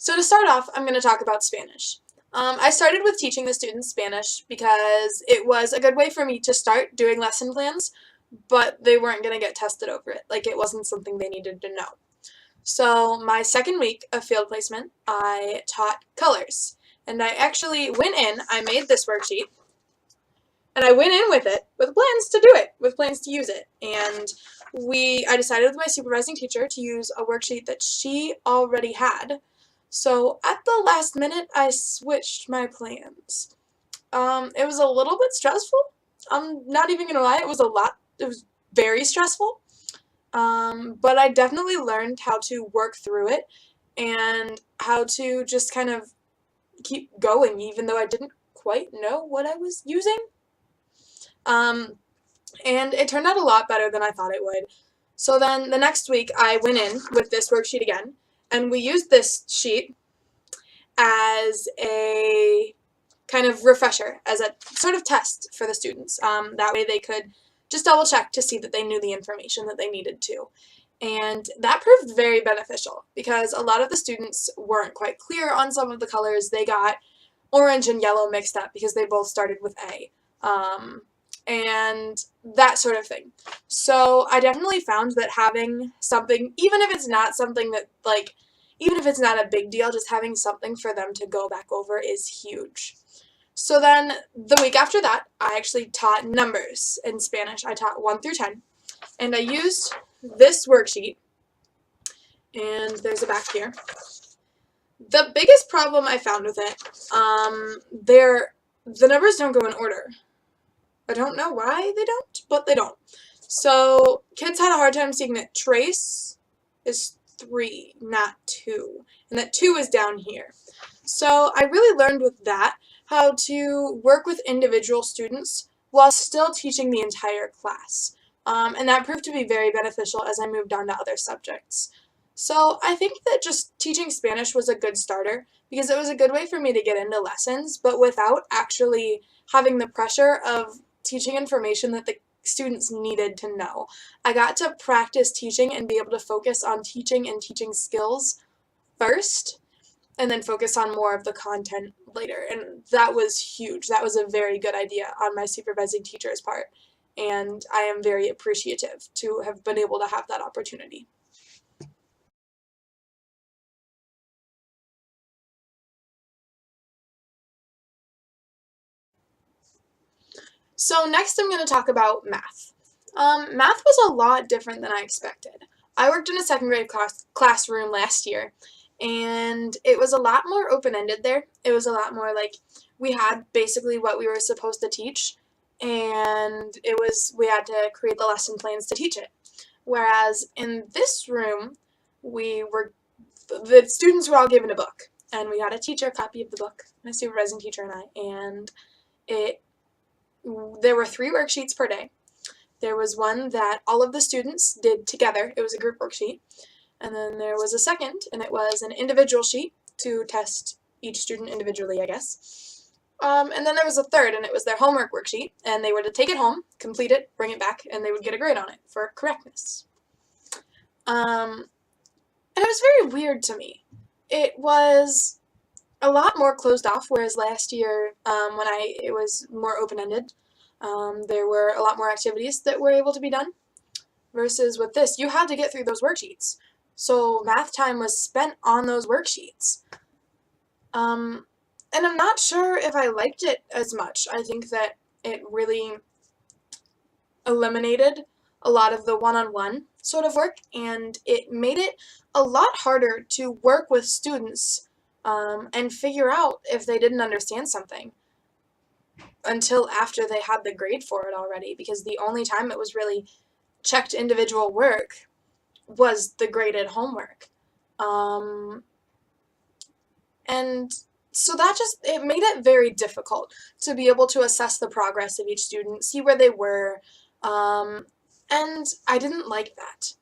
So to start off, I'm going to talk about Spanish. I started with teaching the students Spanish because it was a good way for me to start doing lesson plans, but they weren't going to get tested over it. Like, it wasn't something they needed to know. So my second week of field placement, I taught colors. And I actually went in, I made this worksheet, and I went in with it, with plans to do it, with plans to use it. And I decided with my supervising teacher to use a worksheet that she already had. So at the last minute, I switched my plans. It was a little bit stressful. I'm not even gonna lie, it was very stressful. But I definitely learned how to work through it and how to just kind of keep going, even though I didn't quite know what I was using. And it turned out a lot better than I thought it would. So then the next week I went in with this worksheet again, and we used this sheet as a kind of refresher, as a sort of test for the students. That way they could just double check to see that they knew the information that they needed to. And that proved very beneficial because a lot of the students weren't quite clear on some of the colors. They got orange and yellow mixed up because they both started with A. And that sort of thing. So I definitely found that having something, even if it's not something that, like, even if it's not a big deal, just having something for them to go back over is huge. So then the week after that, I actually taught numbers in Spanish. I taught 1 through 10, and I used this worksheet, and there's a back here. The biggest problem I found with it, the numbers don't go in order. I don't know why they don't, but they don't. So kids had a hard time seeing that trace is 3, not 2, and that 2 is down here. So I really learned with that how to work with individual students while still teaching the entire class. And that proved to be very beneficial as I moved on to other subjects. So I think that just teaching Spanish was a good starter because it was a good way for me to get into lessons, but without actually having the pressure of teaching information that the students needed to know. I got to practice teaching and be able to focus on teaching and teaching skills first, and then focus on more of the content later. And that was huge. That was a very good idea on my supervising teacher's part. And I am very appreciative to have been able to have that opportunity. So next I'm going to talk about math. Math was a lot different than I expected. I worked in a second grade classroom last year, and it was a lot more open-ended there. It was a lot more like we had basically what we were supposed to teach, and we had to create the lesson plans to teach it. Whereas in this room, the students were all given a book, and we had a teacher copy of the book, my supervising teacher and I, and there were 3 worksheets per day. There was one that all of the students did together. It was a group worksheet. And then there was a second, and it was an individual sheet to test each student individually, I guess. And then there was a third, and it was their homework worksheet, and they were to take it home, complete it, bring it back, and they would get a grade on it for correctness. And it was very weird to me. It was a lot more closed off, whereas last year, it was more open-ended. There were a lot more activities that were able to be done, versus with this, you had to get through those worksheets. So math time was spent on those worksheets. And I'm not sure if I liked it as much. I think that it really eliminated a lot of the one-on-one sort of work, and it made it a lot harder to work with students and figure out if they didn't understand something until after they had the grade for it already, because the only time it was really checked individual work was the graded homework. And so it made it very difficult to be able to assess the progress of each student, see where they were, and I didn't like that.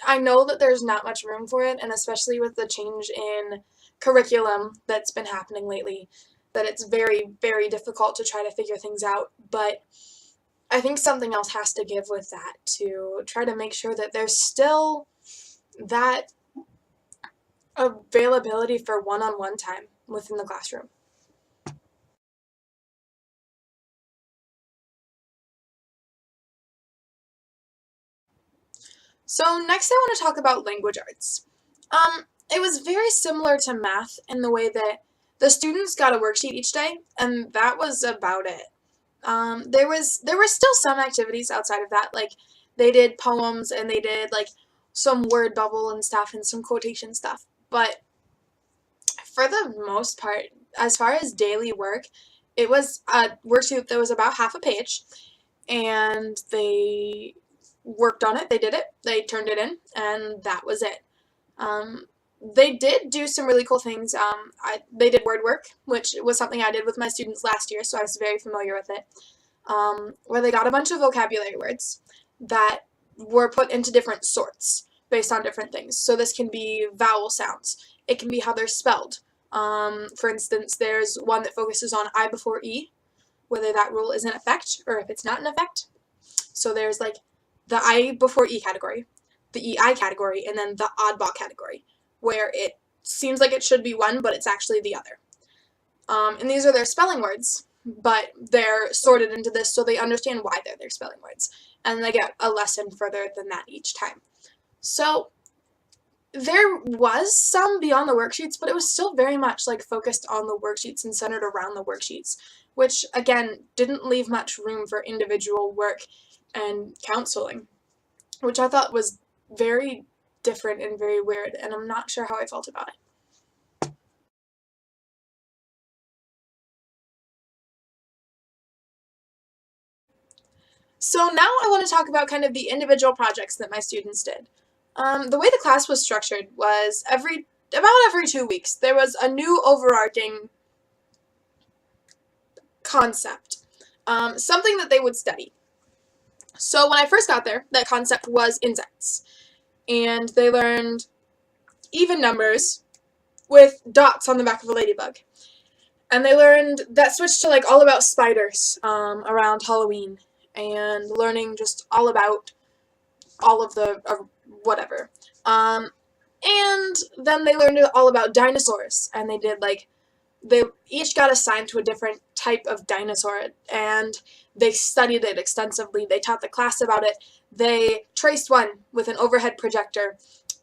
I know that there's not much room for it, and especially with the change in curriculum that's been happening lately, that it's very, very difficult to try to figure things out, but I think something else has to give with that to try to make sure that there's still that availability for one-on-one time within the classroom. So next I want to talk about language arts. It was very similar to math in the way that the students got a worksheet each day, and that was about it. There were still some activities outside of that, like they did poems and they did like some word bubble and stuff and some quotation stuff. But for the most part, as far as daily work, it was a worksheet that was about half a page, and they worked on it, they did it, they turned it in, and that was it. Um, they did do some really cool things. They did word work, which was something I did with my students last year, so I was very familiar with it, where they got a bunch of vocabulary words that were put into different sorts based on different things. So this can be vowel sounds. It can be how they're spelled. For instance, there's one that focuses on I before E, whether that rule is in effect or if it's not in effect. So there's like the I before E category, the EI category, and then the oddball category, where it seems like it should be one, but it's actually the other. And these are their spelling words, but they're sorted into this so they understand why they're their spelling words. And they get a lesson further than that each time. So there was some beyond the worksheets, but it was still very much like focused on the worksheets and centered around the worksheets, which again didn't leave much room for individual work and counseling, which I thought was very different and very weird, and I'm not sure how I felt about it. So now I want to talk about kind of the individual projects that my students did. The way the class was structured was about every 2 weeks there was a new overarching concept, something that they would study. So when I first got there, that concept was insects, and they learned even numbers with dots on the back of a ladybug. And they learned that switched to like all about spiders around Halloween, and learning just all about all of the whatever. And then they learned all about dinosaurs, and they did like they each got assigned to a different type of dinosaur, and they studied it extensively. They taught the class about it. They traced one with an overhead projector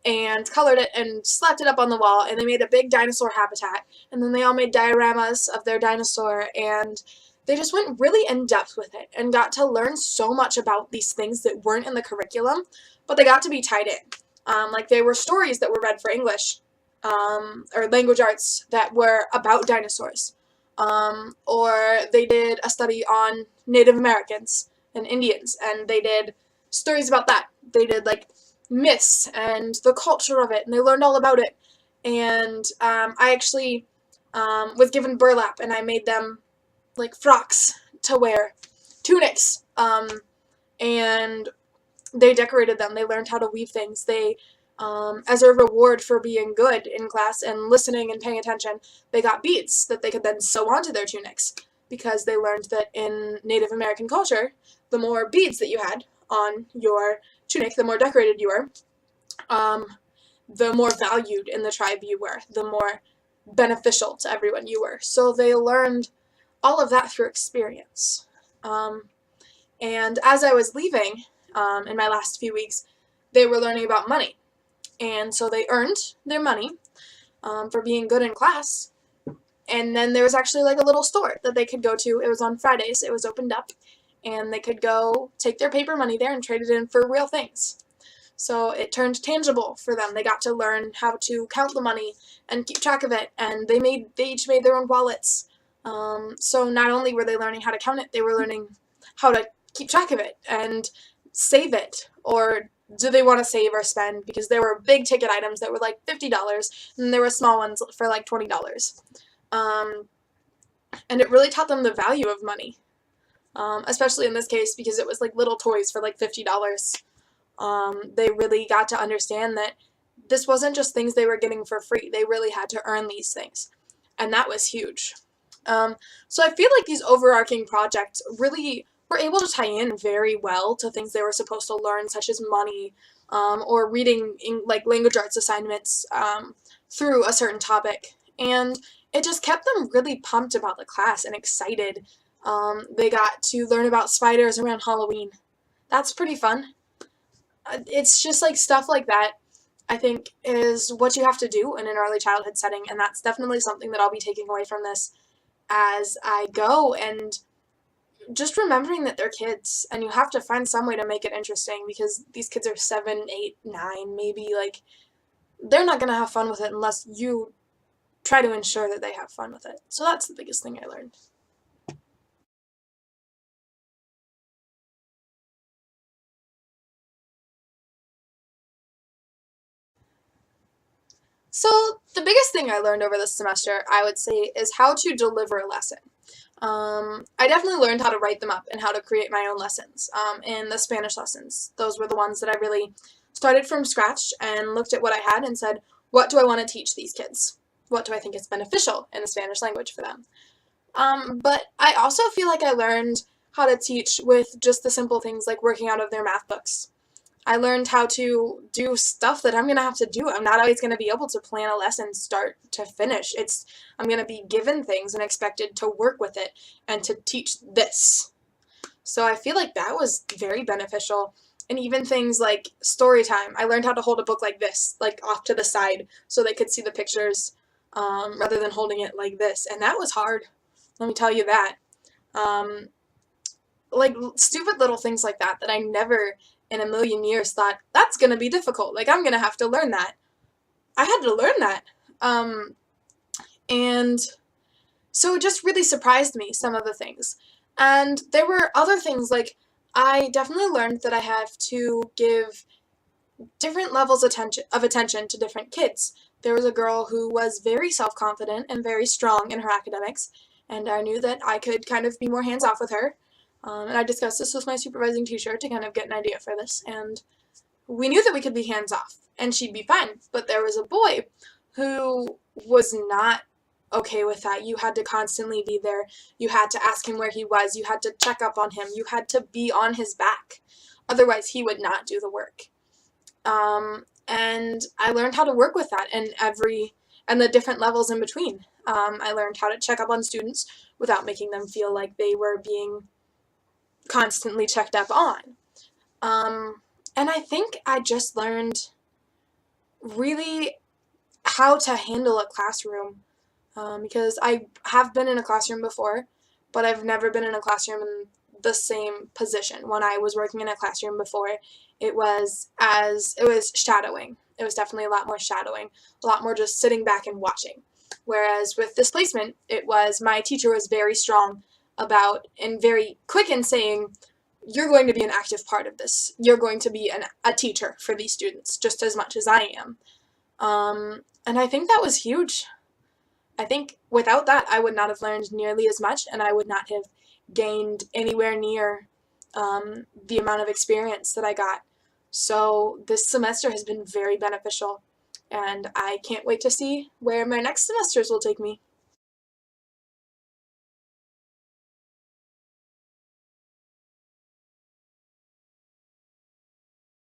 and colored it and slapped it up on the wall, and they made a big dinosaur habitat, and then they all made dioramas of their dinosaur, and they just went really in depth with it and got to learn so much about these things that weren't in the curriculum, but they got to be tied in. Like they were stories that were read for English, or language arts that were about dinosaurs. Or they did a study on Native Americans and Indians, and they did stories about that. They did like myths and the culture of it, and they learned all about it. And I actually was given burlap, and I made them like frocks to wear, tunics, and they decorated them. They learned how to weave things. They, as a reward for being good in class and listening and paying attention, they got beads that they could then sew onto their tunics, because they learned that in Native American culture, the more beads that you had on your tunic, the more decorated you were, the more valued in the tribe you were, the more beneficial to everyone you were. So they learned all of that through experience. And as I was leaving, in my last few weeks, they were learning about money. And so they earned their money for being good in class. And then there was actually like a little store that they could go to. It was on Fridays. It was opened up. And they could go take their paper money there and trade it in for real things. So it turned tangible for them. They got to learn how to count the money and keep track of it. And they each made their own wallets. So not only were they learning how to count it, they were learning how to keep track of it and save it, or do they want to save or spend, because there were big ticket items that were like $50 and there were small ones for like $20. And it really taught them the value of money, especially in this case because it was like little toys for like $50. They really got to understand that this wasn't just things they were getting for free. They really had to earn these things, and that was huge. So I feel like these overarching projects really were able to tie in very well to things they were supposed to learn, such as money, or reading like language arts assignments through a certain topic, and it just kept them really pumped about the class and excited. They got to learn about spiders around Halloween. That's pretty fun. It's just like stuff like that, I think, is what you have to do in an early childhood setting, and that's definitely something that I'll be taking away from this as I go, and just remembering that they're kids and you have to find some way to make it interesting because these kids are 7, 8, 9, maybe, like, they're not going to have fun with it unless you try to ensure that they have fun with it. So that's the biggest thing I learned. So the biggest thing I learned over this semester, I would say, is how to deliver a lesson. I definitely learned how to write them up and how to create my own lessons. In the Spanish lessons, those were the ones that I really started from scratch and looked at what I had and said, what do I want to teach these kids? What do I think is beneficial in the Spanish language for them? But I also feel like I learned how to teach with just the simple things like working out of their math books. I learned how to do stuff that I'm going to have to do. I'm not always going to be able to plan a lesson start to finish. I'm going to be given things and expected to work with it and to teach this. So I feel like that was very beneficial. And even things like story time. I learned how to hold a book like this, like off to the side, so they could see the pictures rather than holding it like this. And that was hard. Let me tell you that. Um, like stupid little things like that I never in a million years thought that's going to be difficult. Like I'm going to have to learn that. I had to learn that. And so it just really surprised me, some of the things. And there were other things like I definitely learned that I have to give different levels of attention to different kids. There was a girl who was very self-confident and very strong in her academics, and I knew that I could kind of be more hands-off with her. And I discussed this with my supervising teacher to kind of get an idea for this, and we knew that we could be hands-off, and she'd be fine. But there was a boy who was not okay with that. You had to constantly be there. You had to ask him where he was. You had to check up on him. You had to be on his back. Otherwise, he would not do the work. And I learned how to work with that and the different levels in between. I learned how to check up on students without making them feel like they were being constantly checked up on. And I think I just learned really how to handle a classroom, because I have been in a classroom before, but I've never been in a classroom in the same position. When I was working in a classroom before, it was shadowing. It was definitely a lot more shadowing, a lot more just sitting back and watching. Whereas with this placement, my teacher was very strong about and very quick in saying, you're going to be an active part of this. You're going to be a teacher for these students just as much as I am. And I think that was huge. I think without that, I would not have learned nearly as much, and I would not have gained anywhere near the amount of experience that I got. So this semester has been very beneficial, and I can't wait to see where my next semesters will take me.